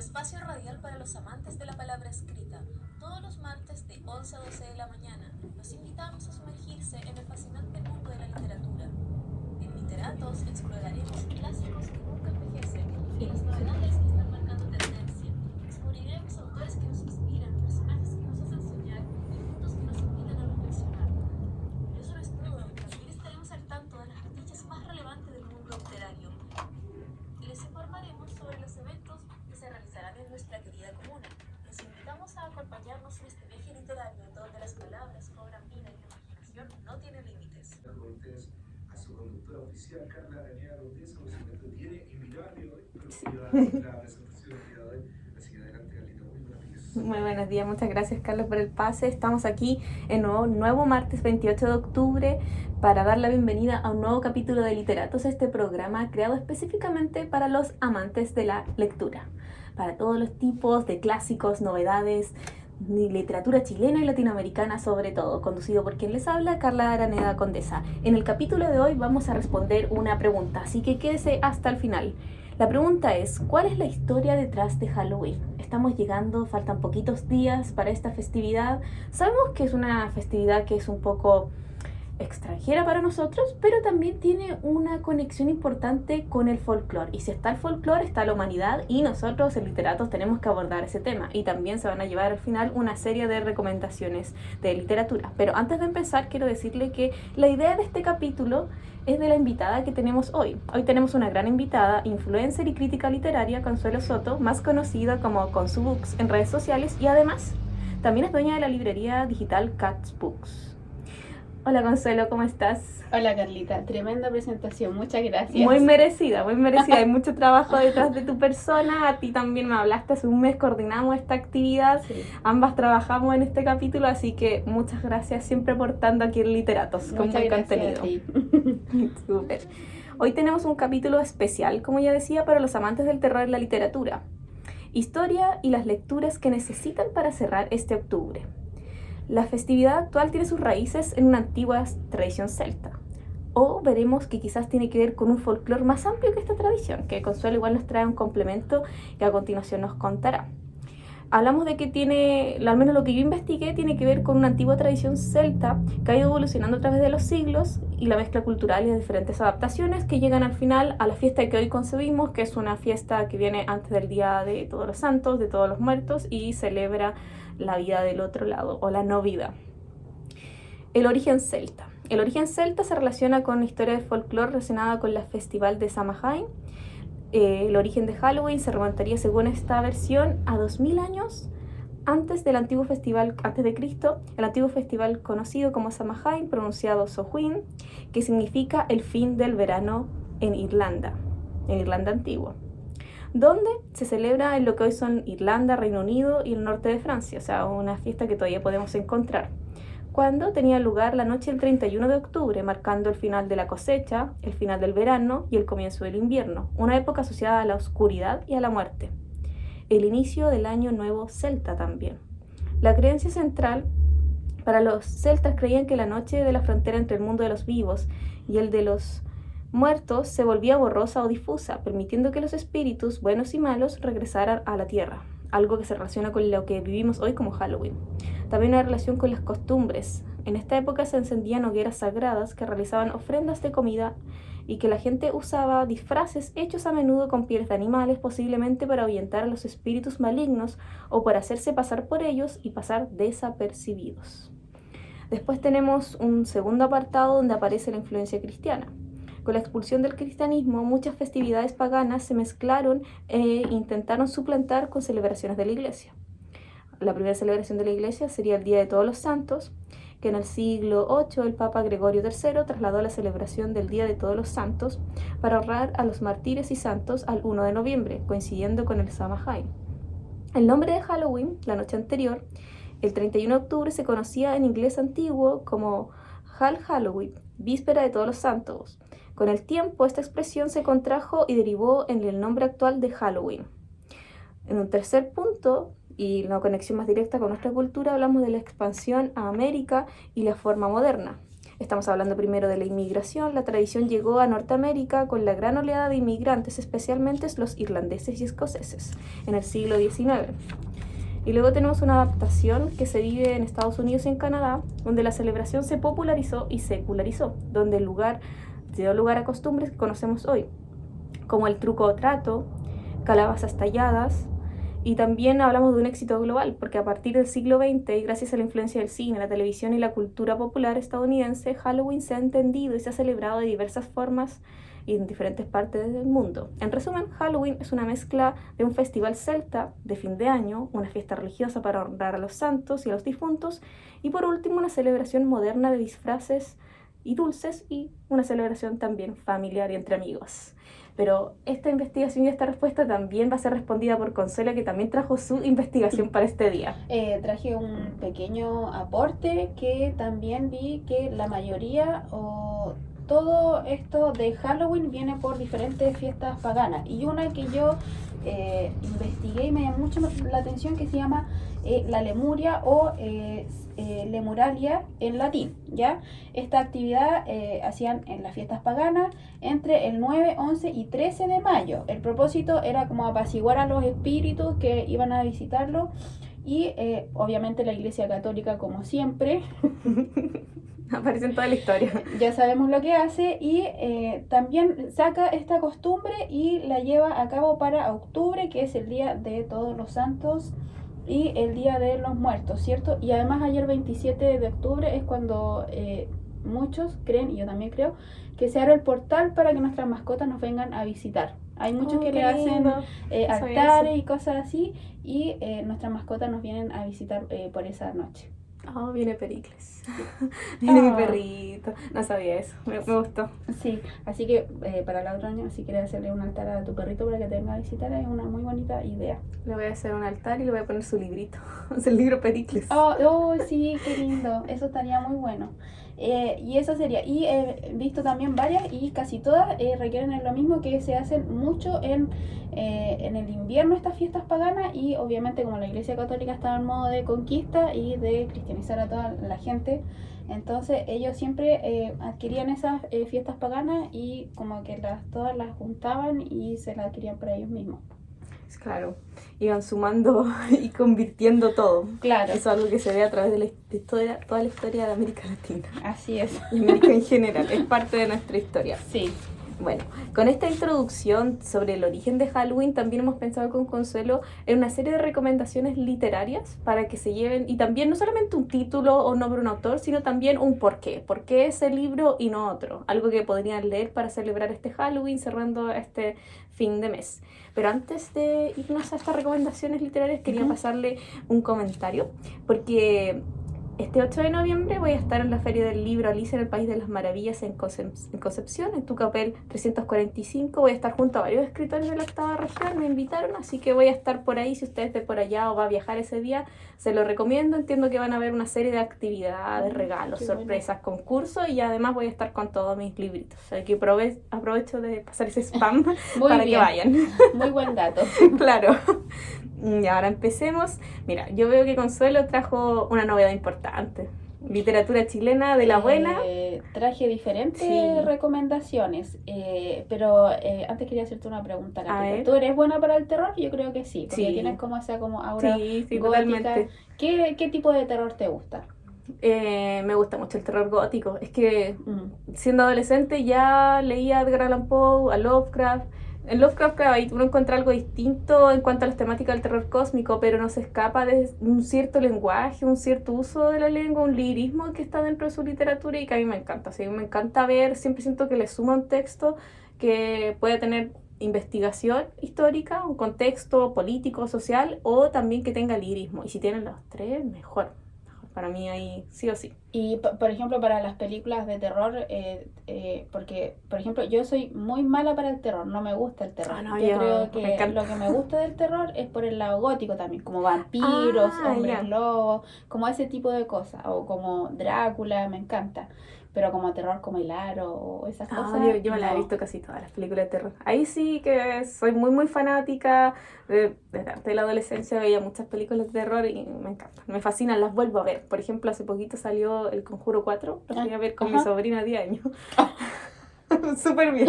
espacio radial para los amantes de la palabra escrita. Todos los martes de 11 a 12 de la mañana, los invitamos a sumergirse en el fascinante mundo de la literatura. En Literatos exploraremos clásicos que nunca envejecen y las novedades que están marcando tendencia. Descubriremos autores que nos inspiran, personajes que nos hacen soñar y mundos que nos invitan a reflexionar. Pero eso no es todo, también estaremos al tanto de las noticias más relevantes del mundo literario. Les informaremos sobre los eventos que se realizarán en nuestra querida comuna. Les invitamos a acompañarnos en este viaje literario donde las palabras cobran vida y la imaginación no tiene límites. Cortés, a su conductora oficial, Carla Araneda Condesa, por supuesto, tiene invitable hoy, pero la presentación del día de hoy. Así que adelante, Carlita, muy buenos días. Muy buenos días, muchas gracias Carlos por el pase. Estamos aquí en un nuevo martes 28 de octubre para dar la bienvenida a un nuevo capítulo de Literatos, este programa creado específicamente para los amantes de la lectura, para todos los tipos de clásicos, novedades, literatura chilena y latinoamericana sobre todo, conducido por quien les habla, Carla Araneda Condesa. En el capítulo de hoy vamos a responder una pregunta, así que quédese hasta el final. La pregunta es, ¿cuál es la historia detrás de Halloween? Estamos llegando, faltan poquitos días para esta festividad. Sabemos que es una festividad que es un poco extranjera para nosotros, pero también tiene una conexión importante con el folclore. Y si está el folclore, está la humanidad, y nosotros en Literatos tenemos que abordar ese tema. Y también se van a llevar al final una serie de recomendaciones de literatura. Pero antes de empezar, quiero decirle que la idea de este capítulo es de la invitada que tenemos hoy. Hoy tenemos una gran invitada, influencer y crítica literaria, Consuelo Soto, más conocida como Consu Books en redes sociales, y además también es dueña de la librería digital Cats Books. Hola Consuelo, ¿cómo estás? Hola Carlita, tremenda presentación, muchas gracias. Muy merecida, muy merecida. Hay mucho trabajo detrás de tu persona. A ti también me hablaste hace un mes, coordinamos esta actividad. Sí. Ambas trabajamos en este capítulo, así que muchas gracias siempre aportando aquí en Literatos con Muchas buen gracias contenido. a ti. Súper. Hoy tenemos un capítulo especial, como ya decía, para los amantes del terror y la literatura. Historia y las lecturas que necesitan para cerrar este octubre. La festividad actual tiene sus raíces en una antigua tradición celta. O veremos que quizás tiene que ver con un folclore más amplio que esta tradición, que Consuelo igual nos trae un complemento que a continuación nos contará. Hablamos de que tiene, al menos lo que yo investigué, tiene que ver con una antigua tradición celta que ha ido evolucionando a través de los siglos y la mezcla cultural y las diferentes adaptaciones que llegan al final a la fiesta que hoy concebimos, que es una fiesta que viene antes del Día de Todos los Santos, de Todos los Muertos, y celebra la vida del otro lado, o la no vida. El origen celta. El origen celta se relaciona con la historia del folclore relacionada con la festival de Samhain. El origen de Halloween se remontaría, según esta versión, a 2000 años antes del antiguo festival, antes de Cristo, el antiguo festival conocido como Samhain, pronunciado Samhain, que significa el fin del verano en Irlanda antigua, donde se celebra en lo que hoy son Irlanda, Reino Unido y el norte de Francia, o sea, una fiesta que todavía podemos encontrar, cuando tenía lugar la noche del 31 de octubre, marcando el final de la cosecha, el final del verano y el comienzo del invierno, una época asociada a la oscuridad y a la muerte. El inicio del año nuevo celta también. La creencia central para los celtas creían que la noche de la frontera entre el mundo de los vivos y el de los muertos se volvía borrosa o difusa, permitiendo que los espíritus, buenos y malos, regresaran a la tierra, algo que se relaciona con lo que vivimos hoy como Halloween. También una relación con las costumbres. En esta época se encendían hogueras sagradas que realizaban ofrendas de comida y que la gente usaba disfraces hechos a menudo con pieles de animales, posiblemente para ahuyentar a los espíritus malignos o para hacerse pasar por ellos y pasar desapercibidos. Después tenemos un segundo apartado donde aparece la influencia cristiana. Con la expulsión del cristianismo, muchas festividades paganas se mezclaron e intentaron suplantar con celebraciones de la iglesia. La primera celebración de la iglesia sería el Día de Todos los Santos, que en el siglo VIII el Papa Gregorio III trasladó la celebración del Día de Todos los Santos para honrar a los mártires y santos al 1 de noviembre, coincidiendo con el Samhain. El nombre de Halloween, la noche anterior, el 31 de octubre, se conocía en inglés antiguo como All Halloween, víspera de Todos los Santos. Con el tiempo, esta expresión se contrajo y derivó en el nombre actual de Halloween. En un tercer punto, y una conexión más directa con nuestra cultura, hablamos de la expansión a América y la forma moderna. Estamos hablando primero de la inmigración. La tradición llegó a Norteamérica con la gran oleada de inmigrantes, especialmente los irlandeses y escoceses, en el siglo XIX. Y luego tenemos una adaptación que se vive en Estados Unidos y en Canadá, donde la celebración se popularizó y secularizó, donde dio lugar a costumbres que conocemos hoy, como el truco o trato, calabazas talladas, y también hablamos de un éxito global, porque a partir del siglo XX, y gracias a la influencia del cine, la televisión y la cultura popular estadounidense, Halloween se ha entendido y se ha celebrado de diversas formas y en diferentes partes del mundo. En resumen, Halloween es una mezcla de un festival celta de fin de año, una fiesta religiosa para honrar a los santos y a los difuntos, y por último una celebración moderna de disfraces y dulces, y una celebración también familiar y entre amigos. Pero esta investigación y esta respuesta también va a ser respondida por Consuelo, que también trajo su investigación para este día. Traje un pequeño aporte que también vi que la mayoría o todo esto de Halloween viene por diferentes fiestas paganas. Y una que yo investigué y me llamó mucho la atención, que se llama la Lemuria o Lemuralia en latín, ¿ya? Esta actividad hacían en las fiestas paganas entre el 9, 11 y 13 de mayo. El propósito era como apaciguar a los espíritus que iban a visitarlo y obviamente la Iglesia Católica, como siempre, aparece en toda la historia. Ya sabemos lo que hace y también saca esta costumbre y la lleva a cabo para octubre, que es el Día de Todos los Santos y el Día de los Muertos, ¿cierto? Y además ayer 27 de octubre es cuando muchos creen, y yo también creo, que se abre el portal para que nuestras mascotas nos vengan a visitar. Hay muchos que le hacen altares y cosas así, y nuestras mascotas nos vienen a visitar por esa noche. Oh, viene Pericles. Viene mi perrito. No sabía eso. Me gustó. Sí, así que para el otro año, si quieres hacerle un altar a tu perrito para que te venga a visitar, es una muy bonita idea. Le voy a hacer un altar y le voy a poner su librito. Es el libro Pericles. Oh, sí, qué lindo. Eso estaría muy bueno. Y eso sería. Y he visto también varias y casi todas requieren lo mismo, que se hacen mucho en el invierno estas fiestas paganas, y obviamente como la Iglesia Católica estaba en modo de conquista y de cristianizar a toda la gente, entonces ellos siempre adquirían esas fiestas paganas y como que todas las juntaban y se las adquirían para ellos mismos. Claro, iban sumando y convirtiendo todo. Claro. Eso es algo que se ve a través de toda la historia de América Latina. Así es. Y América en general, es parte de nuestra historia. Sí. Bueno, con esta introducción sobre el origen de Halloween, también hemos pensado con Consuelo en una serie de recomendaciones literarias para que se lleven, y también no solamente un título o nombre de un autor, sino también un porqué. ¿Por qué ese libro y no otro? Algo que podrían leer para celebrar este Halloween, cerrando este fin de mes. Pero antes de irnos a estas recomendaciones literarias, quería pasarle un comentario, porque este 8 de noviembre voy a estar en la Feria del Libro Alicia en el País de las Maravillas en Concepción, en Tucapel 345. Voy a estar junto a varios escritores de la octava región, me invitaron, así que voy a estar por ahí. Si usted esté por allá o va a viajar ese día, se lo recomiendo. Entiendo que van a haber una serie de actividades, regalos, sorpresas, concursos, y además voy a estar con todos mis libritos. Así que aprovecho de pasar ese spam para que vayan. Muy buen dato. Claro. Y ahora empecemos. Mira, yo veo que Consuelo trajo una novedad importante. Literatura chilena de la buena. Traje diferentes recomendaciones, pero antes quería hacerte una pregunta, Katy. ¿Tú eres buena para el terror? Yo creo que sí, porque tienes como esa como aura gótica. Totalmente. ¿Qué tipo de terror te gusta? Me gusta mucho el terror gótico. Es que siendo adolescente ya leía a Edgar Allan Poe, a Lovecraft. En Lovecraft, claro, ahí uno encuentra algo distinto en cuanto a las temáticas del terror cósmico, pero no se escapa de un cierto lenguaje, un cierto uso de la lengua, un lirismo que está dentro de su literatura y que a mí me encanta. Así que me encanta ver, siempre siento que le suma un texto que puede tener investigación histórica, un contexto político, social, o también que tenga lirismo. Y si tienen los tres, mejor. Para mí ahí sí o sí. Y por ejemplo para las películas de terror, porque por ejemplo yo soy muy mala para el terror, no me gusta el terror. Yo creo que lo que me gusta del terror es por el lado gótico también, como vampiros, hombres lobos, como ese tipo de cosas, o como Drácula, me encanta. pero como terror como El Aro o esas cosas. Yo me la he no. visto casi todas las películas de terror. Ahí sí que soy muy muy fanática. Desde la adolescencia veía muchas películas de terror y me encantan. Me fascinan, las vuelvo a ver. Por ejemplo, hace poquito salió El Conjuro 4. Lo fui a ver con mi Ajá. sobrina de 10 años. Súper bien.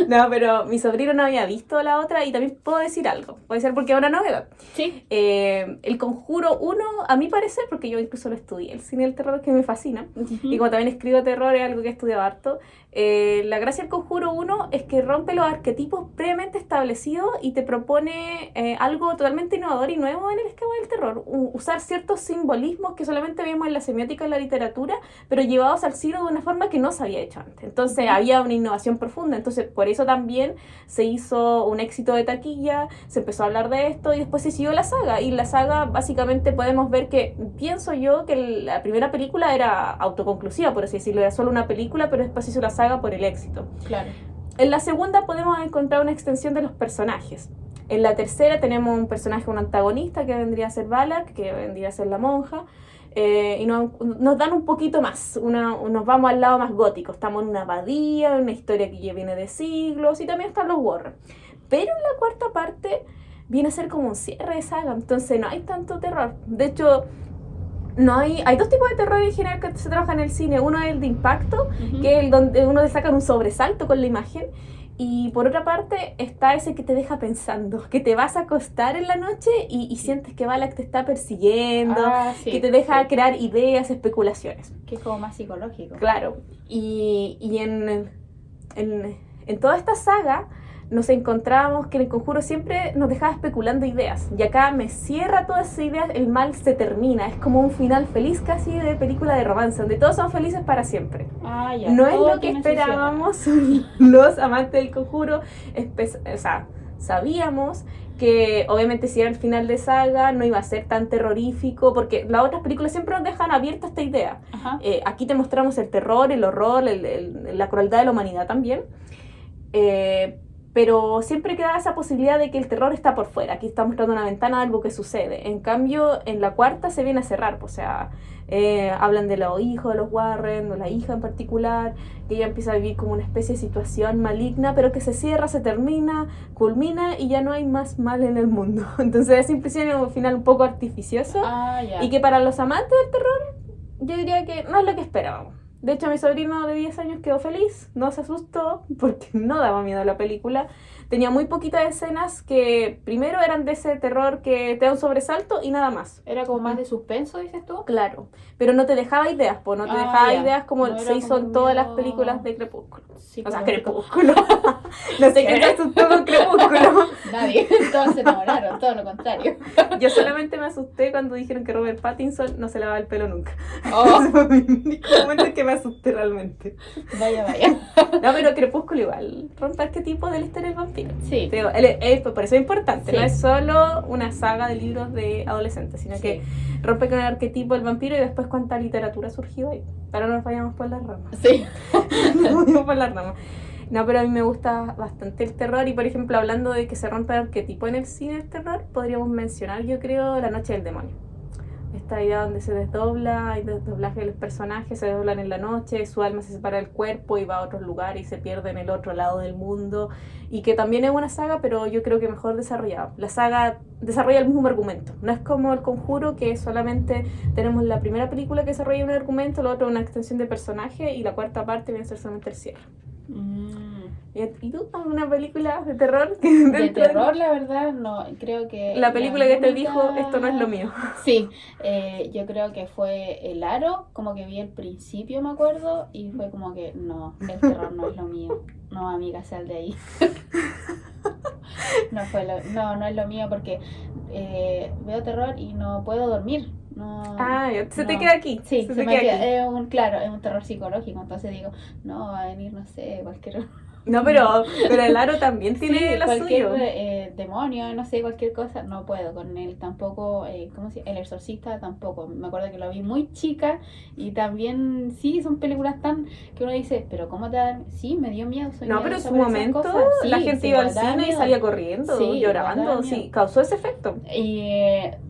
No, pero mi sobrino no había visto la otra y también puedo decir algo. Puede ser porque es una novedad. Sí. El Conjuro 1, a mi parecer, porque yo incluso lo estudié, el cine del terror que me fascina, y como también escribo terror, es algo que he estudiado harto, la gracia del Conjuro 1 es que rompe los arquetipos previamente establecidos y te propone algo totalmente innovador y nuevo en el esquema del terror. Usar ciertos simbolismos que solamente vemos en la semiótica y la literatura, pero llevados al cine de una forma que no se había hecho antes. Entonces había una innovación profunda, entonces por eso también se hizo un éxito de taquilla, se empezó a hablar de esto y después se siguió la saga. Y la saga básicamente podemos ver que, pienso yo, que la primera película era autoconclusiva, por así decirlo, era solo una película, pero después se hizo la saga por el éxito. Claro. En la segunda podemos encontrar una extensión de los personajes. En la tercera tenemos un personaje, un antagonista que vendría a ser Balak, que vendría a ser la monja. Y nos dan un poquito más, nos vamos al lado más gótico, estamos en una abadía, una historia que ya viene de siglos y también están los Warren. Pero en la cuarta parte viene a ser como un cierre de saga, entonces no hay tanto terror. De hecho, hay dos tipos de terror en general que se trabaja en el cine. Uno es el de impacto, que es el donde uno le saca un sobresalto con la imagen. Y por otra parte está ese que te deja pensando, que te vas a acostar en la noche y sientes que Balak te está persiguiendo, Sí, que te deja sí. crear ideas, especulaciones. Que es como más psicológico. Claro, y en toda esta saga nos encontramos que en el Conjuro siempre nos dejaba especulando ideas. Y acá me cierra todas esas ideas, el mal se termina. Es como un final feliz casi de película de romance, donde todos son felices para siempre. Ya. No es Todo lo que tiene su cierre. esperábamos los amantes del Conjuro. O sea, sabíamos que obviamente si era el final de saga no iba a ser tan terrorífico, porque las otras películas siempre nos dejan abierta esta idea. Ajá. Aquí te mostramos el terror, el horror, la crueldad de la humanidad también. Pero siempre queda esa posibilidad de que el terror está por fuera. Aquí está mostrando una ventana de algo que sucede. En cambio, en la cuarta se viene a cerrar. O sea, hablan de los hijos de los Warren, o la hija en particular, que ella empieza a vivir como una especie de situación maligna, pero que se cierra, se termina, culmina y ya no hay más mal en el mundo. Entonces es impresión un final un poco artificioso. Ya. Y que para los amantes del terror, yo diría que no es lo que esperábamos. De hecho, mi sobrino de 10 años quedó feliz, no se asustó porque no daba miedo la película. Tenía muy poquitas escenas que primero eran de ese terror que te da un sobresalto y nada más. Era como más de suspenso, dices tú. Claro, pero no te dejaba ideas, no te dejaba Ya. ideas como No se era hizo como en todas las miedo películas de Crepúsculo. Sí, O sea, como- Crepúsculo. No sé qué te asustó con Crepúsculo. Nadie. Todos se enamoraron, todo lo contrario. Yo solamente me asusté cuando dijeron que Robert Pattinson no se lavaba el pelo nunca. Oh, Ese fue mi único momento en que me asusté realmente. vaya. No, pero Crepúsculo igual rompe arquetipo de la historia del vampiro. Sí. Te digo, por eso es importante, Sí. no es solo una saga de libros de adolescentes, sino que rompe con el arquetipo del vampiro y después cuánta literatura surgió ahí. Pero no nos vayamos por las ramas. Sí. No nos vayamos por las ramas. No, pero a mí me gusta bastante el terror y, por ejemplo, hablando de que se rompe el arquetipo en el cine del terror, podríamos mencionar, yo creo, La Noche del Demonio. Esta idea donde se desdobla, hay desdoblaje de los personajes, se desdoblan en la noche, su alma se separa del cuerpo y va a otro lugar y se pierde en el otro lado del mundo. Y que también es una saga, pero yo creo que mejor desarrollada. La saga desarrolla el mismo argumento. No es como El Conjuro, que solamente tenemos la primera película que desarrolla un argumento, la otra una extensión de personaje y la cuarta parte viene a ser solamente el cierre. ¿Y tú? ¿Alguna película de terror? De terror, la verdad, no. Creo que La película que te única- dijo, esto no es lo mío. Sí, yo creo que fue El Aro, como que vi el principio, me acuerdo, y fue como que no, el terror no es lo mío. No, amiga, sal de ahí. No es lo mío porque veo terror y no puedo dormir. No, Se te no. queda aquí. Sí, se se te me queda queda, aquí. es un terror psicológico, entonces digo, no, va a venir, no sé, cualquier... No, pero el aro también tiene Sí, la cualquier suyo. demonio, no sé, cualquier cosa, no puedo con él tampoco. ¿Cómo se llama? El Exorcista tampoco. Me acuerdo que lo vi muy chica y también, sí, son películas tan que uno dice, pero ¿cómo te da? Sí, me dio miedo. Soy No, pero en miedosa su para esas momento cosas. la Sí, gente sí, iba al igual daba cine y miedo. salía corriendo, Sí, igual daba llorando, miedo. sí, causó ese efecto.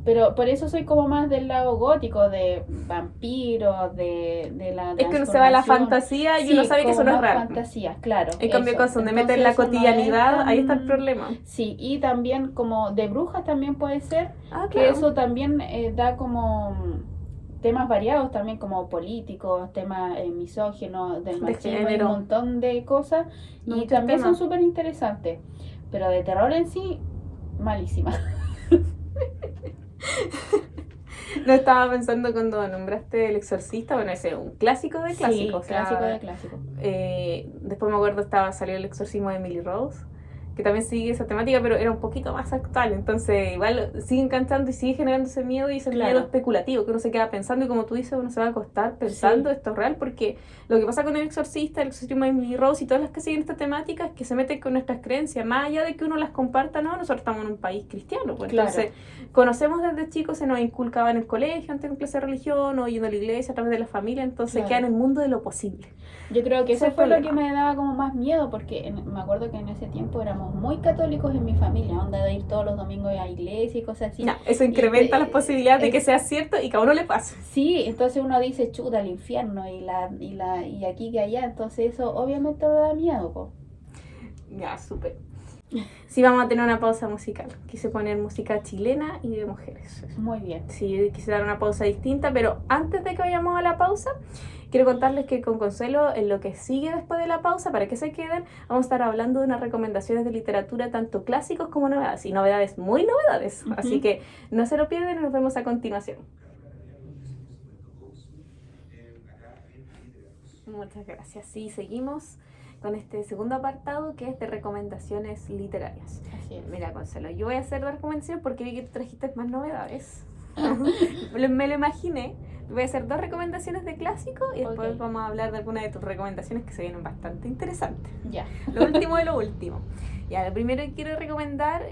Pero por eso soy como más del lado gótico, de vampiros, de la Es que uno se va a la transformación. fantasía y Sí, uno sabe que eso como no es más real. fantasía, claro. En cambio, eso. cuando donde Entonces meten la eso no es cotidianidad, ahí está el tan... problema. Sí, y también como de brujas también puede ser, Ah, que claro. eso también da como temas variados también como políticos, temas misóginos, del De machismo y un género. montón de cosas y Muchos también son temas. súper interesantes, pero de terror en sí, malísima. No estaba pensando cuando nombraste El Exorcista, bueno, ese es un clásico de Sí, clásicos. O sea, clásico de clásico. después me acuerdo salió El Exorcismo de Emily Rose, que también sigue esa temática, pero era un poquito más actual. Entonces, igual sigue encantando y sigue generando ese miedo y ese Claro. miedo especulativo que uno se queda pensando y como tú dices, uno se va a acostar pensando Sí. esto es real, porque lo que pasa con El Exorcista, El Exorcismo de Emily Rose y todas las que siguen esta temática es que se meten con nuestras creencias, más allá de que uno las comparta, no, nosotros estamos en un país cristiano, pues Claro. entonces conocemos desde chicos, se nos inculcaba en el colegio, antes en clase de religión o yendo a la iglesia a través de la familia, entonces Claro. queda en el mundo de lo posible. Yo creo que Ese eso es fue el lo que problema. me daba como más miedo, porque me acuerdo que en ese tiempo éramos muy católicos en mi familia, onda de ir todos los domingos a iglesia y cosas así. No, eso incrementa las posibilidades de que es- sea cierto y que a uno le pase. Sí, entonces uno dice, chuta, el infierno y aquí que allá, entonces eso obviamente me da miedo, po. Ya, súper. Sí, vamos a tener una pausa musical. Quise poner música chilena y de mujeres. Muy bien. Sí, quise dar una pausa distinta, pero antes de que vayamos a la pausa, quiero contarles que con Consuelo, en lo que sigue después de la pausa, para que se queden, vamos a estar hablando de unas recomendaciones de literatura, tanto clásicos como novedades, y novedades muy novedades. Ujú. Así que no se lo pierdan y nos vemos a continuación. Muchas gracias. Sí, seguimos con este segundo apartado que es de recomendaciones literarias. Así es. Mira, Consuelo, yo voy a hacer dos recomendaciones porque vi que tú trajiste más novedades. Me lo imaginé. Voy a hacer dos recomendaciones de clásico y después Ok. vamos a hablar de algunas de tus recomendaciones que se vienen bastante interesantes. Ya. Lo último de lo último. Ya, lo primero que quiero recomendar,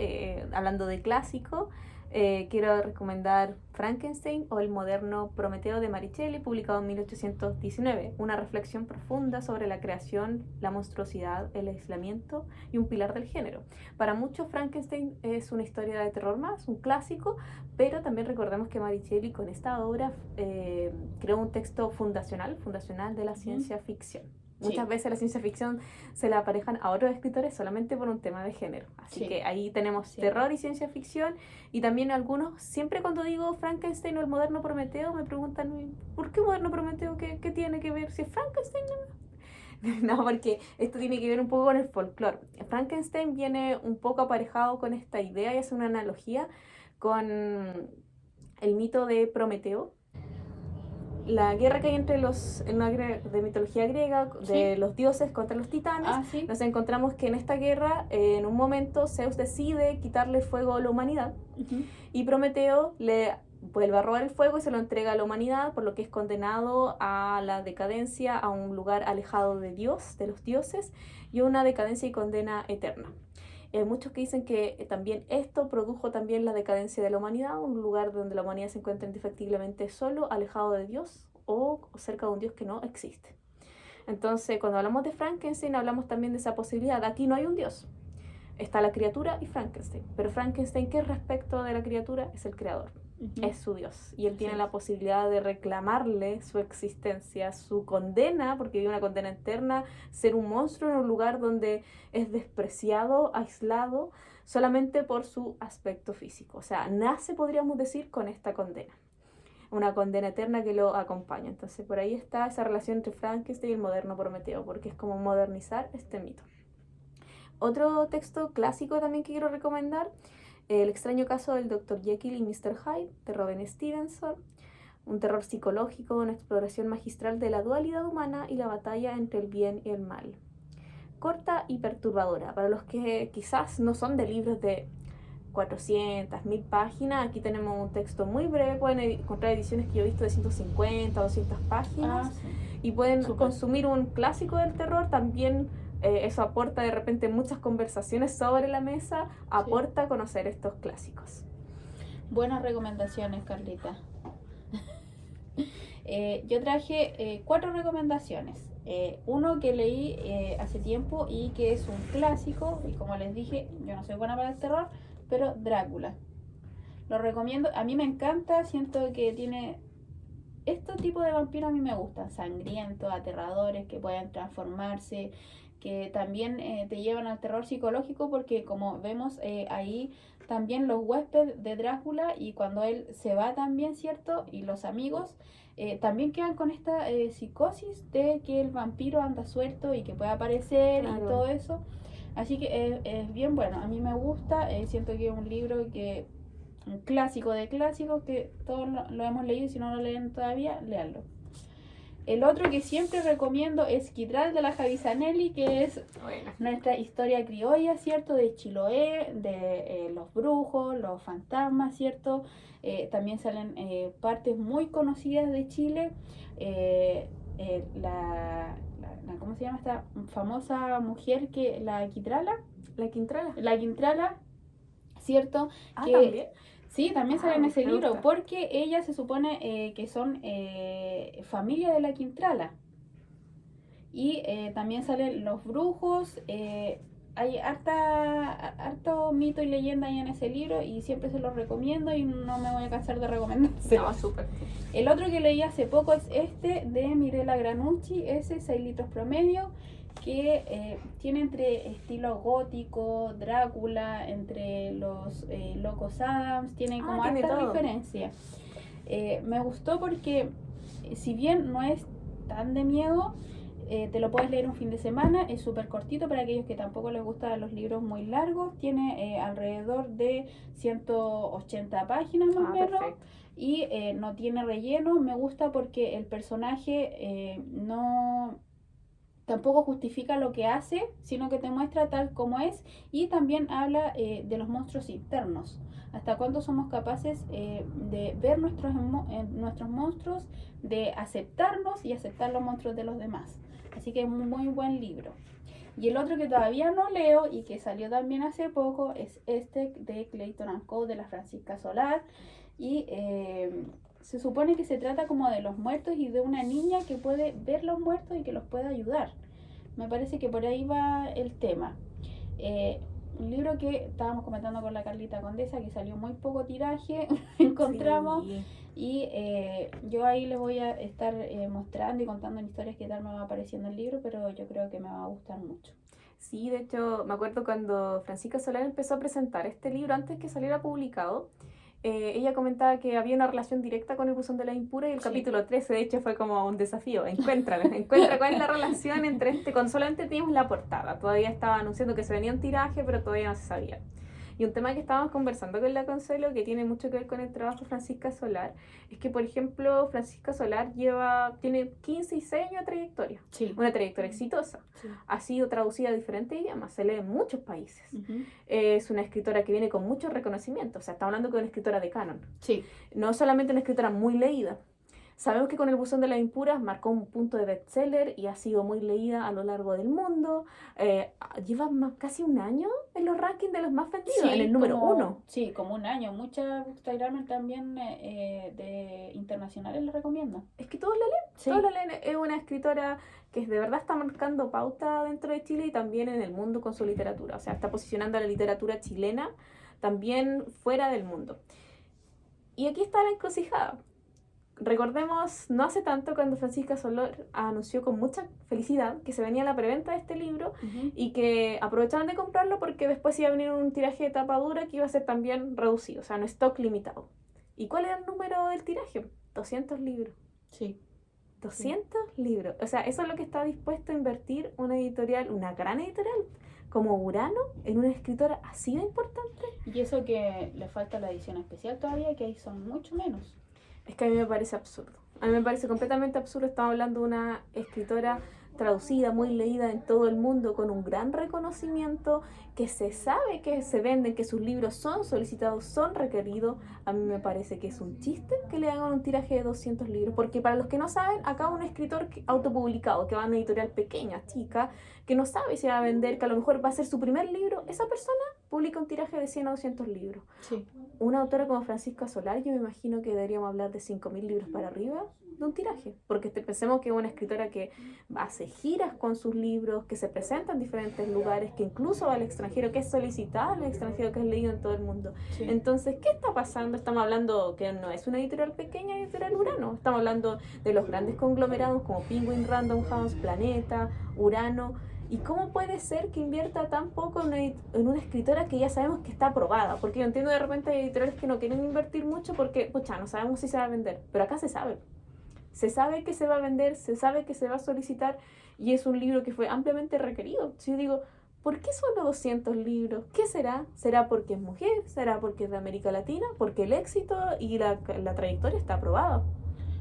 hablando de clásico, quiero recomendar Frankenstein o El moderno Prometeo de Mary Shelley, publicado en 1819. Una reflexión profunda sobre la creación, la monstruosidad, el aislamiento y un pilar del género. Para muchos, Frankenstein es una historia de terror más, un clásico, pero también recordemos que Mary Shelley con esta obra creó un texto fundacional de la ciencia ficción. Muchas Sí. veces la ciencia ficción se la aparejan a otros escritores solamente por un tema de género. Así Sí. que ahí tenemos Sí. terror y ciencia ficción. Y también algunos, siempre cuando digo Frankenstein o el moderno Prometeo, me preguntan, ¿por qué moderno Prometeo? ¿Qué tiene que ver? Si es Frankenstein, no. No, porque esto tiene que ver un poco con el folclore. Frankenstein viene un poco aparejado con esta idea y hace una analogía con el mito de Prometeo. La guerra que hay entre de mitología griega, de Sí. los dioses contra los titanes. Ah, sí. Nos encontramos que en esta guerra, en un momento, Zeus decide quitarle fuego a la humanidad Ujú. y Prometeo le vuelve a robar el fuego y se lo entrega a la humanidad, por lo que es condenado a la decadencia, a un lugar alejado de Dios, de los dioses, y una decadencia y condena eterna. Hay muchos que dicen que también esto produjo también la decadencia de la humanidad, un lugar donde la humanidad se encuentra indefectiblemente solo, alejado de Dios o cerca de un Dios que no existe. Entonces, cuando hablamos de Frankenstein, hablamos también de esa posibilidad. Aquí no hay un Dios. Está la criatura y Frankenstein. Pero Frankenstein, ¿qué respecto de la criatura? Es el creador. Ujú. Es su Dios. Y él tiene Sí. la posibilidad de reclamarle su existencia, su condena, porque vive una condena eterna, ser un monstruo en un lugar donde es despreciado, aislado, solamente por su aspecto físico. O sea, nace, podríamos decir, con esta condena. Una condena eterna que lo acompaña. Entonces, por ahí está esa relación entre Frankenstein y el moderno Prometeo, porque es como modernizar este mito. Otro texto clásico también que quiero recomendar, El extraño caso del Dr. Jekyll y Mr. Hyde, de Robin Stevenson. Un terror psicológico, una exploración magistral de la dualidad humana y la batalla entre el bien y el mal. Corta y perturbadora. Para los que quizás no son de libros de 400, 1000 páginas, aquí tenemos un texto muy breve. Pueden encontrar ediciones que yo he visto de 150, 200 páginas. Ah, sí. Y pueden Súper. consumir un clásico del terror también Eso aporta de repente muchas conversaciones sobre la mesa, aporta a conocer estos clásicos. Buenas recomendaciones, Carlita. Yo traje 4 recomendaciones. Uno que leí hace tiempo y que es un clásico, y como les dije, yo no soy buena para el terror, pero Drácula. Lo recomiendo, a mí me encanta, siento que tiene... Este tipo de vampiros a mí me gustan, sangrientos, aterradores, que pueden transformarse, que también te llevan al terror psicológico, porque como vemos ahí también los huéspedes de Drácula, y cuando él se va también, ¿cierto? Y los amigos también quedan con esta psicosis de que el vampiro anda suelto y que puede aparecer, Claro. y todo eso. Así que es bien bueno, a mí me gusta, siento que es un libro que... un clásico de clásicos que todos lo hemos leído, y si no lo leen todavía, léanlo. El otro que siempre recomiendo es Quitral de la Javi Zanelli, que es nuestra historia criolla, ¿cierto? De Chiloé, de los brujos, los fantasmas, ¿cierto? También salen partes muy conocidas de Chile. ¿Cómo se llama esta famosa mujer que la Quitrala? La Quintrala. La Quintrala, ¿cierto? Que, ¿También? sí, también sale en ese me libro, gusta. porque ella se supone que son familia de la Quintrala. Y también salen los brujos. Hay harto mito y leyenda ahí en ese libro, y siempre se los recomiendo y no me voy a cansar de recomendárselo. No, súper. El otro que leí hace poco es este de Mirella Granucci, ese 6 litros promedio, que tiene entre estilo gótico, Drácula, entre los Locos Adams, tiene como tiene harta todo. diferencia. Me gustó porque si bien no es tan de miedo, te lo puedes leer un fin de semana, es súper cortito para aquellos que tampoco les gustan los libros muy largos, tiene alrededor de 180 páginas más o menos. Perfecto. Y no tiene relleno. Me gusta porque el personaje no tampoco justifica lo que hace, sino que te muestra tal como es, y también habla de los monstruos internos. Hasta cuándo somos capaces de ver nuestros monstruos, de aceptarnos y aceptar los monstruos de los demás. Así que es un muy buen libro. Y el otro que todavía no leo y que salió también hace poco es este de Clayton & Co. de la Francisca Solar. Y se supone que se trata como de los muertos y de una niña que puede ver los muertos y que los puede ayudar. Me parece que por ahí va el tema. Un libro que estábamos comentando con la Carlita Condesa, que salió muy poco tiraje, encontramos. Sí. Y yo ahí les voy a estar mostrando y contando en historias qué tal me va apareciendo el libro, pero yo creo que me va a gustar mucho. Sí, de hecho, me acuerdo cuando Francisca Solar empezó a presentar este libro antes que saliera publicado. Ella comentaba que había una relación directa con el buzón de la impura, y el Sí. capítulo 13 de hecho fue como un desafío. Encuentra cuál es la relación entre cuando solamente teníamos la portada. Todavía estaba anunciando que se venía un tiraje, pero todavía no se sabía. Y un tema que estábamos conversando con la Consuelo, que tiene mucho que ver con el trabajo de Francisca Solar, es que, por ejemplo, Francisca Solar tiene 15 y 6 años de trayectoria. Sí. Una trayectoria exitosa. Sí. Ha sido traducida a diferentes idiomas, se lee en muchos países. Uh-huh. Es una escritora que viene con mucho reconocimiento, o sea, estamos hablando de una escritora de canon. Sí. No solamente una escritora muy leída. Sabemos que con El buzón de las impuras marcó un punto de bestseller y ha sido muy leída a lo largo del mundo. Lleva casi un año en los rankings de los más vendidos, Sí, en el número como, 1. Sí, como un año. Muchas bookstagramers también de internacionales lo recomiendan. Es que todos la leen, Sí. todos la leen. Es una escritora que de verdad está marcando pauta dentro de Chile y también en el mundo con su literatura. O sea, está posicionando a la literatura chilena también fuera del mundo. Y aquí está la encrucijada. Recordemos, no hace tanto, cuando Francisca Solar anunció con mucha felicidad que se venía la preventa de este libro Uh-huh. y que aprovechaban de comprarlo porque después iba a venir un tiraje de tapa dura que iba a ser también reducido, o sea, no stock limitado. ¿Y cuál era el número del tiraje? 200 libros. Sí. 200 libros. O sea, eso es lo que está dispuesto a invertir una editorial, una gran editorial como Urano, en una escritora así de importante. Y eso que le falta la edición especial todavía, que ahí son mucho menos. Es que a mí me parece absurdo. A mí me parece completamente absurdo. Estamos hablando de una escritora traducida, muy leída en todo el mundo, con un gran reconocimiento, que se sabe que se venden, que sus libros son solicitados, son requeridos. A mí me parece que es un chiste que le hagan un tiraje de 200 libros, porque para los que no saben, acá un escritor autopublicado, que va a una editorial pequeña, chica, que no sabe si va a vender, que a lo mejor va a ser su primer libro, esa persona publica un tiraje de 100 a 200 libros. Sí. Una autora como Francisca Solar, yo me imagino que deberíamos hablar de 5.000 libros para arriba de un tiraje, porque pensemos que es una escritora que hace giras con sus libros, que se presenta en diferentes lugares, que incluso va al extranjero, que es solicitada al extranjero, que es leído en todo el mundo. Sí. Entonces, ¿qué está pasando? Estamos hablando que no es una editorial pequeña, editorial Urano, estamos hablando de los grandes conglomerados como Penguin Random House, Planeta, Urano. ¿Y cómo puede ser que invierta tan poco en una escritora que ya sabemos que está aprobada? Porque yo entiendo de repente hay editoriales que no quieren invertir mucho porque, pucha, no sabemos si se va a vender, pero acá se sabe. Se sabe que se va a vender, se sabe que se va a solicitar y es un libro que fue ampliamente requerido. Si yo digo, ¿por qué solo 200 libros? ¿Qué será? ¿Será porque es mujer? ¿Será porque es de América Latina? Porque el éxito y la trayectoria está aprobada.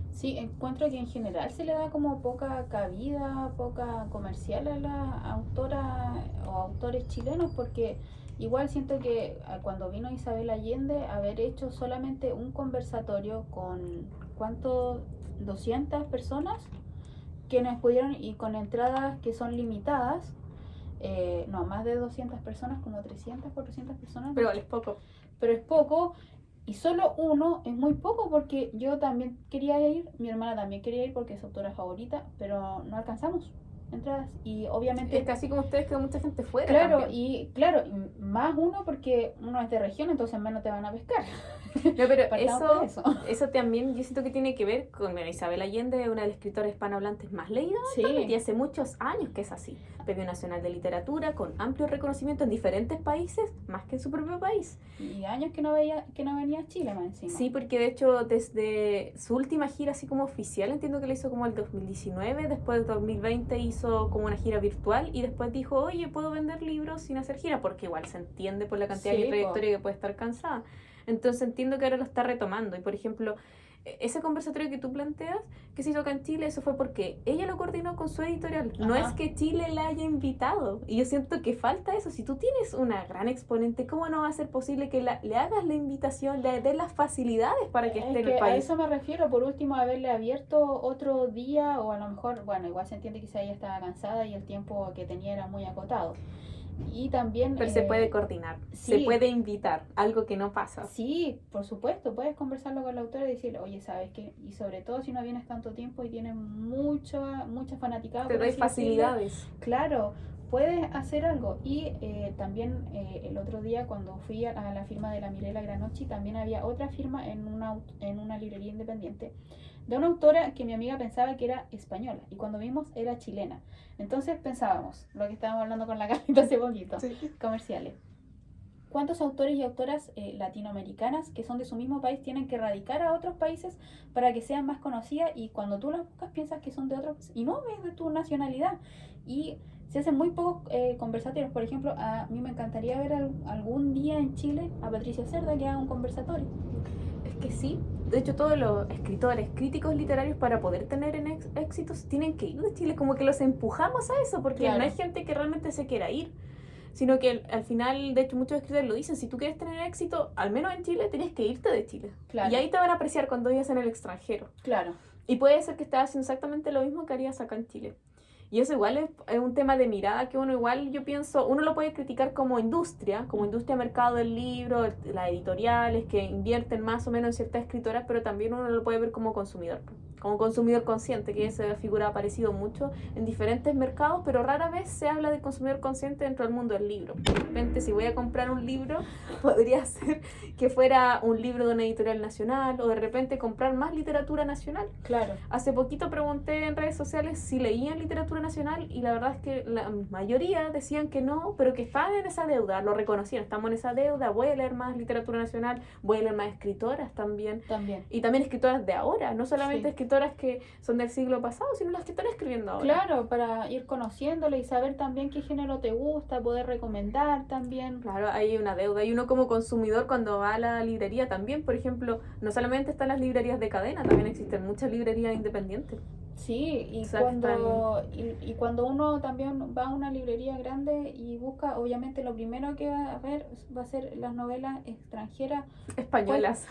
Sí, encuentro que en general se le da como poca cabida, poca comercial a las autoras o autores chilenos, porque igual siento que cuando vino Isabel Allende, haber hecho solamente un conversatorio con, ¿cuánto? 200 personas quienes pudieron, y con entradas que son limitadas, no, más de 200 personas, como 300, 400 personas. Pero es poco. Pero es poco. Y solo uno es muy poco, porque yo también quería ir, mi hermana también quería ir porque es su autora favorita, pero no alcanzamos entradas. Y obviamente... Es casi como ustedes, que mucha gente fuera. Claro, también. y más uno porque uno es de región, entonces menos te van a pescar. No, pero Partamos por eso también yo siento que tiene que ver con Isabel Allende, una de las escritoras hispanohablantes más leídas, Sí. y hace muchos años que es así. Premio Nacional de Literatura, con amplio reconocimiento en diferentes países, más que en su propio país. Y años que no venía a Chile más encima. Sí, porque de hecho desde su última gira así como oficial, entiendo que la hizo como el 2019, después del 2020 hizo como una gira virtual y después dijo, oye, puedo vender libros sin hacer gira, porque igual se entiende por la cantidad Sí, de trayectoria que puede estar cansada. Entonces entiendo que ahora lo está retomando y por ejemplo, ese conversatorio que tú planteas que se hizo acá en Chile, eso fue porque ella lo coordinó con su editorial. No Ajá. es que Chile la haya invitado. Y yo siento que falta eso. Si tú tienes una gran exponente, ¿cómo no va a ser posible que le hagas la invitación, le des las facilidades para que esté en el A país? eso me refiero, por último, haberle abierto otro día, o a lo mejor, bueno, igual se entiende que ella estaba cansada y el tiempo que tenía era muy acotado. Y también... Pero se puede coordinar, se sí. puede invitar, algo que no pasa. Sí, por supuesto, puedes conversarlo con la autora y decirle, oye, ¿sabes qué? Y sobre todo si no vienes tanto tiempo y tienes mucha fanaticada. Te por doy así decirlo, facilidades. claro, puedes hacer algo. Y también el otro día cuando fui a la firma de la Mirella Granochi, también había otra firma en una librería independiente de una autora que mi amiga pensaba que era española y cuando vimos era chilena. Entonces pensábamos, lo que estábamos hablando con la Carlita hace poquito, comerciales. ¿Cuántos autores y autoras latinoamericanas que son de su mismo país tienen que radicar a otros países para que sean más conocidas? Y cuando tú las buscas piensas que son de otros y no, es de tu nacionalidad. Y se hacen muy pocos conversatorios. Por ejemplo, a mí me encantaría ver algún día en Chile a Patricia Cerda que haga un conversatorio. Es que sí. De hecho, todos los escritores, críticos literarios, para poder tener éxitos, tienen que ir de Chile. Como que los empujamos a eso, porque Claro. no hay gente que realmente se quiera ir. Sino que al final, de hecho, muchos escritores lo dicen, si tú quieres tener éxito, al menos en Chile, tienes que irte de Chile. Claro. Y ahí te van a apreciar cuando vayas en el extranjero. Claro. Y puede ser que estés haciendo exactamente lo mismo que harías acá en Chile. Y eso igual es un tema de mirada que uno igual, yo pienso, uno lo puede criticar como industria mercado del libro, las editoriales que invierten más o menos en ciertas escritoras, pero también uno lo puede ver como consumidor consciente, que esa figura ha aparecido mucho en diferentes mercados, pero rara vez se habla de consumidor consciente dentro del mundo del libro. De repente, si voy a comprar un libro, podría ser que fuera un libro de una editorial nacional, o de repente comprar más literatura nacional. Claro. Hace poquito pregunté en redes sociales si leían literatura nacional y la verdad es que la mayoría decían que no, pero que estaban en esa deuda, lo reconocían, estamos en esa deuda, voy a leer más literatura nacional, voy a leer más escritoras también. Y también escritoras de ahora, no solamente Sí. escritoras que son del siglo pasado, sino las que están escribiendo ahora. Claro, para ir conociéndole y saber también qué género te gusta, poder recomendar también. Claro, hay una deuda y uno como consumidor cuando va a la librería también, por ejemplo, no solamente están las librerías de cadena, también existen muchas librerías independientes. Sí, y Exacto. cuando uno también va a una librería grande y busca, obviamente lo primero que va a ver va a ser las novelas extranjeras, pues Españolas.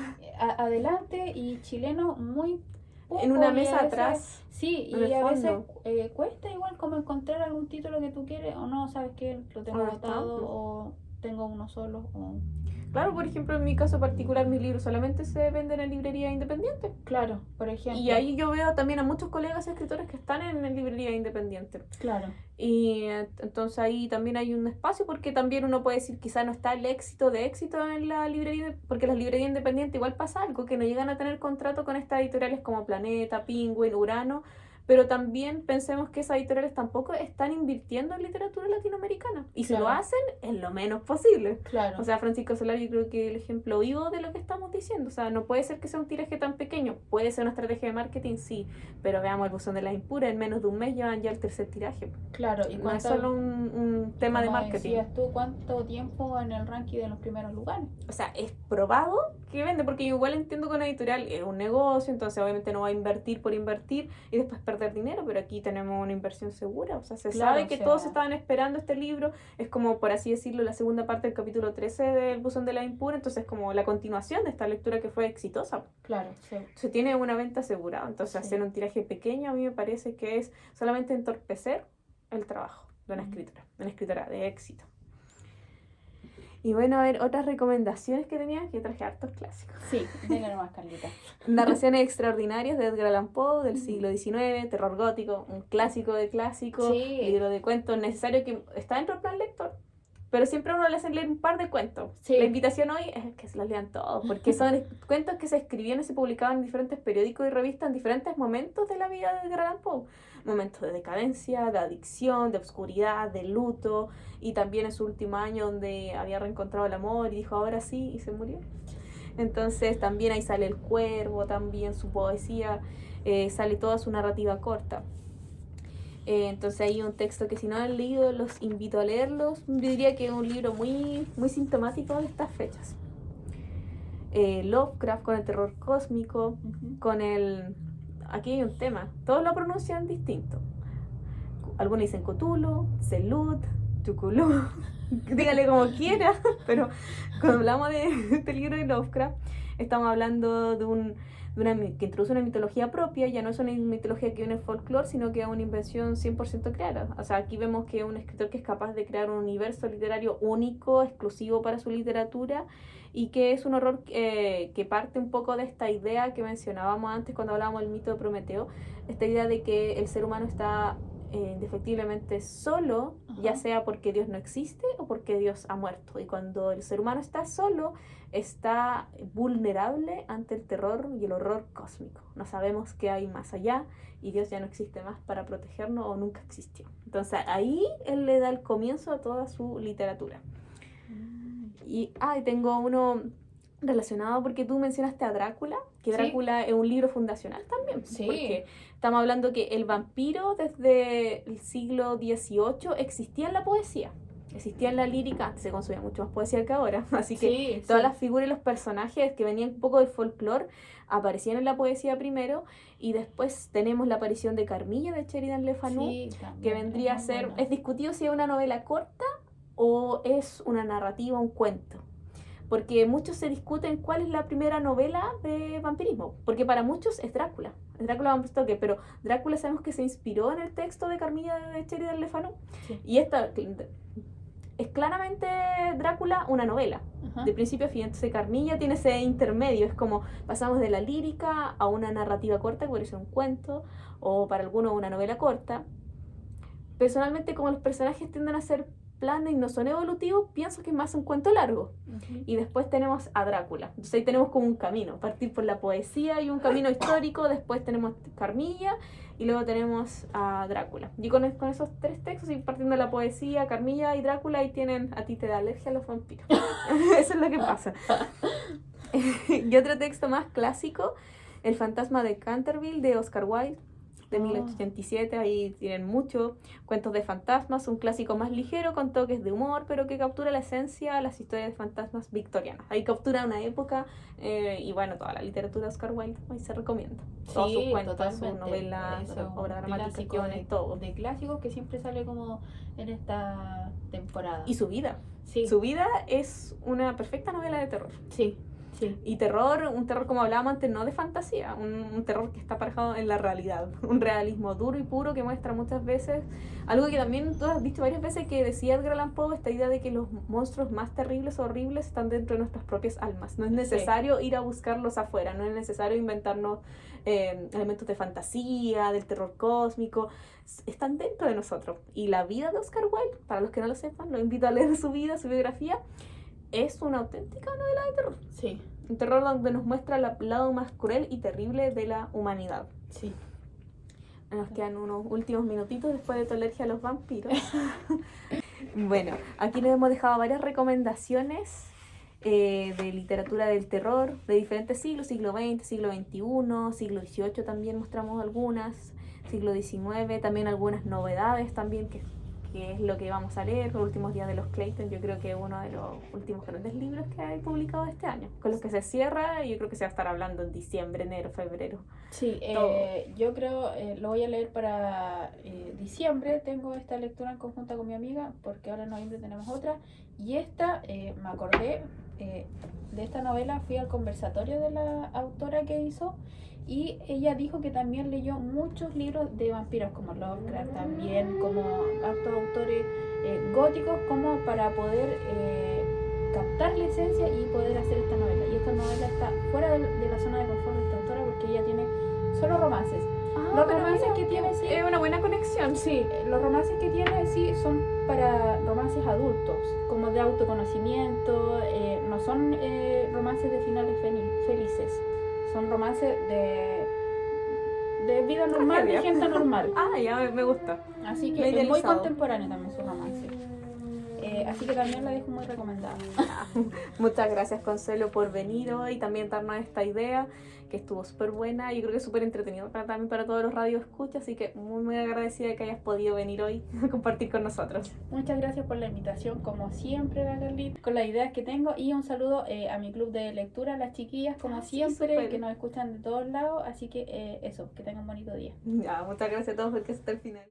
adelante, y chileno muy En poco, una y a mesa veces, atrás, sí, en el y a veces fondo. cuesta igual como encontrar algún título que tú quieres, o no, sabes que lo tengo ¿O no está? agotado, o tengo uno solo, o... Claro, por ejemplo, en mi caso particular, mis libros solamente se venden en librerías independientes. Claro, por Y ejemplo, ahí yo veo también a muchos colegas escritores que están en librerías independientes. claro, Y entonces ahí también hay un espacio porque también uno puede decir quizá no está el éxito de éxito en la librería, porque las librerías independientes igual pasa algo, que no llegan a tener contrato con estas editoriales como Planeta, Penguin, Urano, pero también pensemos que esas editoriales tampoco están invirtiendo en literatura latinoamericana. Y si lo Claro. hacen, es lo menos posible. claro, O sea, Francisco Solari yo creo que el ejemplo vivo de lo que estamos diciendo. O sea, no puede ser que sea un tiraje tan pequeño. Puede ser una estrategia de marketing, sí. Pero veamos el buzón de la impura. En menos de un mes llevan ya el tercer tiraje. claro, y No es cuánto, solo un tema de como marketing. decías tú, cuánto tiempo en el ranking de los primeros lugares. O sea, es probado que vende, porque yo igual entiendo que una editorial es un negocio, entonces obviamente no va a invertir por invertir y después perder dinero, pero aquí tenemos una inversión segura. O sea, se Claro, sabe que o sea, todos estaban esperando este libro. Es como, por así decirlo, la segunda parte del capítulo 13 del Buzón de la Impura, entonces es como la continuación de esta lectura que fue exitosa. claro, sí, Se tiene una venta asegurada, entonces Sí. hacer un tiraje pequeño a mí me parece que es solamente entorpecer el trabajo de una escritora de éxito. Y bueno, a ver, otras recomendaciones que tenía, que traje hartos clásicos. sí, venga nomás, Carlita. Narraciones extraordinarias de Edgar Allan Poe del siglo XIX, terror gótico, un clásico de clásicos, Sí. libro de cuentos necesario que está dentro del plan lector. Pero siempre a uno le hacen leer un par de cuentos. Sí. La invitación hoy es que se los lean todos, porque son cuentos que se escribían y se publicaban en diferentes periódicos y revistas en diferentes momentos de la vida de Edgar Allan Poe. Momentos de decadencia, de adicción, de obscuridad, de luto, y también en su último año donde había reencontrado el amor y dijo ahora sí, y se murió. Entonces también ahí sale El Cuervo, también su poesía, sale toda su narrativa corta. Entonces hay un texto que si no han leído los invito a leerlos. Yo diría que es un libro muy, muy sintomático de estas fechas. Lovecraft con el terror cósmico, con el... Aquí hay un tema, todos lo pronuncian distinto. Algunos dicen Cthulhu, Zelut, Tuculú, dígale como quiera, pero cuando hablamos de este libro de Lovecraft, estamos hablando de que introduce una mitología propia, ya no es una mitología que viene en folclore, sino que es una invención 100% creada. O sea, aquí vemos que es un escritor que es capaz de crear un universo literario único, exclusivo para su literatura, y que es un horror que parte un poco de esta idea que mencionábamos antes cuando hablábamos del mito de Prometeo, esta idea de que el ser humano está indefectiblemente solo, ya sea porque Dios no existe o porque Dios ha muerto. Y cuando el ser humano está solo, está vulnerable ante el terror y el horror cósmico. No sabemos qué hay más allá y Dios ya no existe más para protegernos o nunca existió. Entonces ahí él le da el comienzo a toda su literatura. Y tengo uno relacionado porque tú mencionaste a Drácula, que Sí. Drácula es un libro fundacional también. Sí. Porque estamos hablando que el vampiro desde el siglo XVIII existía en la poesía, existía en la lírica, antes se consumía mucho más poesía que ahora, así que Sí, todas sí. las figuras y los personajes que venían un poco del folclore aparecían en la poesía primero, y después tenemos la aparición de Carmilla de Sheridan Le Fanu, Sí, también, que vendría a es muy ser, buena. es discutido si es una novela corta o es una narrativa, un cuento. Porque muchos se discuten cuál es la primera novela de vampirismo. Porque para muchos es Drácula. Es Drácula Bram Stoker, pero Drácula sabemos que se inspiró en el texto de Carmilla de Sheridan Le Fanu. Sí. Y esta es claramente Drácula una novela, Ajá. de principio a fin. Entonces Carmilla tiene ese intermedio, es como pasamos de la lírica a una narrativa corta, que puede ser un cuento, o para algunos una novela corta. Personalmente, como los personajes tienden a ser planos y no son evolutivos, pienso que es más un cuento largo. Ujú. Y después tenemos a Drácula. Entonces ahí tenemos como un camino, partir por la poesía y un camino histórico, después tenemos Carmilla y luego tenemos a Drácula. Y con esos tres textos, y partiendo de la poesía, Carmilla y Drácula, ahí tienen, a ti te da alergia a los vampiros. Eso es lo que pasa. Y otro texto más clásico, El fantasma de Canterville de Oscar Wilde. de 1887, ahí tienen mucho. Cuentos de fantasmas, un clásico más ligero con toques de humor, pero que captura la esencia de las historias de fantasmas victorianas. Ahí captura una época y bueno, toda la literatura de Oscar Wilde, ahí se recomienda. Todos sus cuentos, sus totalmente. novelas, Eso, obras dramáticas, clásico guiones, todo. de clásicos que siempre sale como en esta temporada. Y su vida. Sí, Su vida es una perfecta novela de terror. sí, sí. Y terror, un terror como hablábamos antes, no de fantasía, un terror que está aparejado en la realidad, un realismo duro y puro que muestra muchas veces, algo que también tú has dicho varias veces que decía Edgar Allan Poe, esta idea de que los monstruos más terribles o horribles están dentro de nuestras propias almas, no es necesario ir a buscarlos afuera, no es necesario inventarnos elementos de fantasía, del terror cósmico, están dentro de nosotros. Y la vida de Oscar Wilde, para los que no lo sepan, lo invito a leer su vida, su biografía, es una auténtica novela de terror. Sí, Un terror donde nos muestra el lado más cruel y terrible de la humanidad. sí. Nos quedan unos últimos minutitos después de tu alergia a los vampiros. Bueno, aquí les hemos dejado varias recomendaciones de literatura del terror de diferentes siglos, siglo XX, siglo XXI, siglo XVIII también mostramos algunas, siglo XIX, también algunas novedades también que es lo que vamos a leer, Los últimos días de los Clayton, yo creo que es uno de los últimos grandes libros que hay publicado este año, con los que se cierra y yo creo que se va a estar hablando en diciembre, enero, febrero. Sí, yo creo, lo voy a leer para diciembre, tengo esta lectura en conjunta con mi amiga, porque ahora en noviembre tenemos otra, y esta, me acordé de esta novela, fui al conversatorio de la autora que hizo, y ella dijo que también leyó muchos libros de vampiros, como Lovecraft también, como hartos autores góticos, como para poder captar la esencia y poder hacer esta novela. Y esta novela está fuera de la zona de confort de esta autora porque ella tiene solo romances. Los pero romances mira, que tiene, sí, es una buena conexión. sí, los romances que tiene, sí, son para romances adultos, como de autoconocimiento, no son romances de finales felices, son romances de vida normal, Tragedia. de gente normal. Ah, ya me gusta. Así Me que he es muy idealizado. contemporáneo también su romance. Así que también la dejo muy recomendada. Muchas gracias, Consuelo, por venir hoy y también darnos esta idea que estuvo súper buena. Yo creo que es súper entretenido también para todos los radios escuchas, así que muy, muy agradecida de que hayas podido venir hoy a compartir con nosotros. Muchas gracias por la invitación, como siempre, la Carlita, con las ideas que tengo. Y un saludo a mi club de lectura, las chiquillas, como Sí, siempre, súper. que nos escuchan de todos lados. Así que eso, que tengan un bonito día. Ya, muchas gracias a todos porque hasta el final.